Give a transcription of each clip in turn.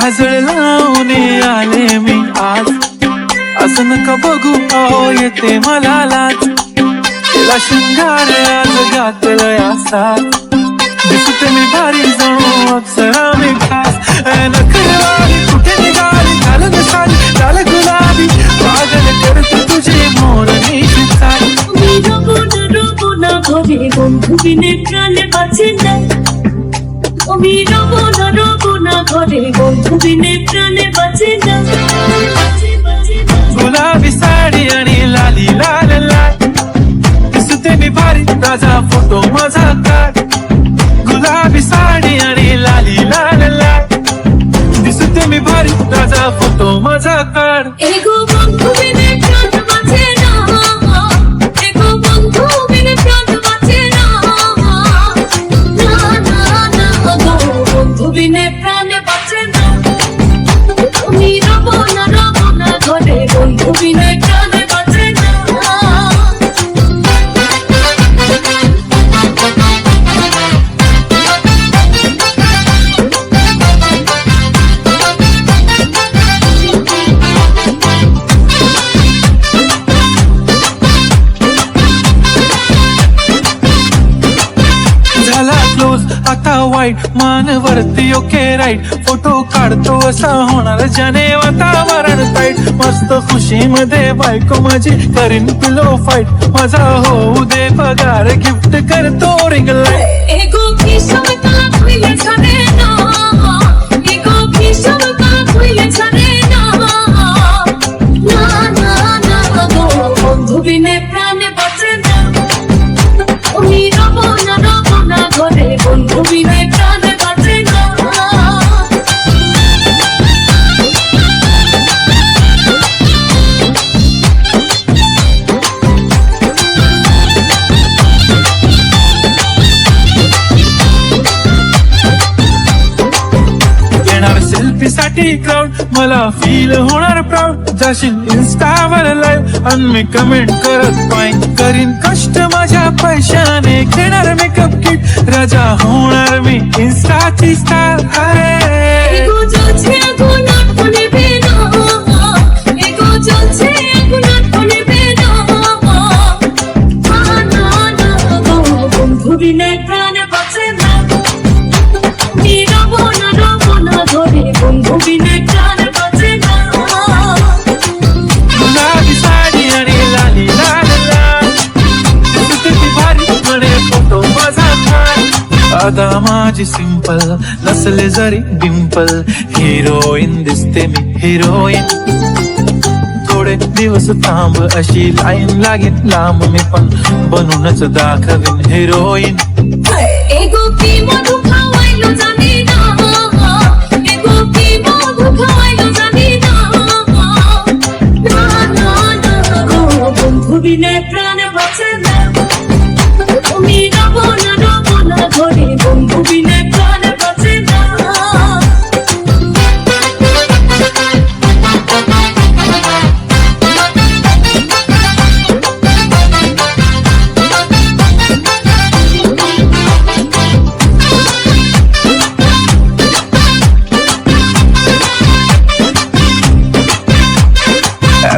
काजळ लावून आले मी आज, असं नका बघू अहो येते मला लाज, तिला शृंगार आज घातलंय असा, दिसते मी भारी जणू अप्सरा मी खास, नखरवाली कुठे निघाली, झालं ग साली, झालं गुलाबी, पागल करते तुझी मोरणी साडी। मी रबो ना घरे बंधु बिने प्राणे बाঁচে না, আমি রবো না ঘরে বন্ধু বিনে প্রাণে বাঁচে না। गुलाबी साडी आणि लाली लाल लाल, दिसते मी भारी ताजा फोटो माझा काढ, गुलाबी साडी आणि लाली लाल लाल, दिसते मी भारी ताजा फोटो माझा काढ। एगो बंधु बिने प्राण বাঁচে না, एगो बंधु बिने प्राण বাঁচে না, না না না গো বন্ধু বিনে প্রাণে বাঁচে না। আমি রবো না ঘরে বন্ধু বিনে প্রাণে বাঁচে না। झाला क्लोज आता वाईट, मान वरती ओके राईट, फोटो काढतो असा होणार ज्याने वातावरण टाईट, मस्त खुशी मध्ये बायको माझी करीन पिलो फाईट, माझा होऊ दे पगार गिफ्ट करतो रिंग लाईट। एगो किशोर काला खुले छाने ना, एगो किशोर काला खुले छाने ना, ना ना ना गो बंधु बिने प्राणे বাঁচে না। আমি রবো না ঘরে বন্ধু বিনে প্রাণে বাঁচে না। येणार सेल्फी साठी क्राऊड, मला फील होणार प्राऊड, जाशील इन्स्टावर लाईव्ह आणि मी कमेंट करत पाईन, करीन कष्ट माझ्या पैशाने, घेणार मेकअप किट, राजा होणार मी इन्स्टाची स्टार आहे। एगो জ্বলছে আগুন আটকে না, এগো জ্বলছে আগুন আটকে না, না না না গো বন্ধু বিনে প্রাণে বাঁচে না। আমি রবো না ঘরে বন্ধু বিনে প্রাণে বাঁচে না। गुलाबी साडी आणि लाली लाल लाल, दिसते ती भारी म्हणे फोटो माझा काढ, आदा माझी सिंपल नसले जरी डिंपल, हिरोईन दिसते मी हिरोईन, थोडे दिवस थांब अशी लाईन लागेल लांब, मी पण बनूनच दाखवीन हिरोईन। एगो की मधु खावायलो जाने ना, एगो की मधु खावायलो जाने ना, ना ना ना गो बंधु बिने प्राणे বাঁচে না। আমি রবো না ঘরে বন্ধু বিনে প্রাণে বাঁচে না।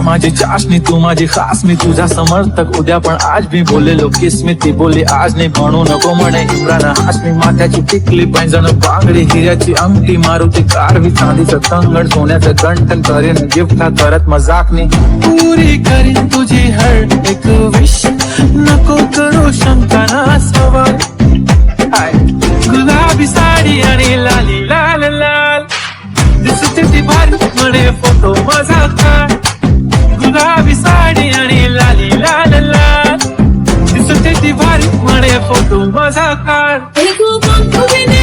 माझी चाशनी तू माझी खास, मी तुझा समर्थक उद्या पण आज भी बोलेलो किस मी, ती बोली आज नाही म्हणू नको म्हणे इम्रान हाशमी, माथ्याची टिकली पैंजण बांगडी हिऱ्याची अंगठी, मारुती कारवी चांदीचं कंगण, सोन्याचं गंठन, करीन गिफ्ट करत मजाकनी, पुरी करीन तुझी हर एक विश, नको करू शंका ना सवाल। गुलाबी साडी आणि लाली लाल लाल, दिसते ती भारी म्हणे फोटो माझा काढ, गुलाबी साडी आणि लाली लाल लाल, दिसते ती भारी म्हणे फोटो माझा काढ। एगो बंधु बिने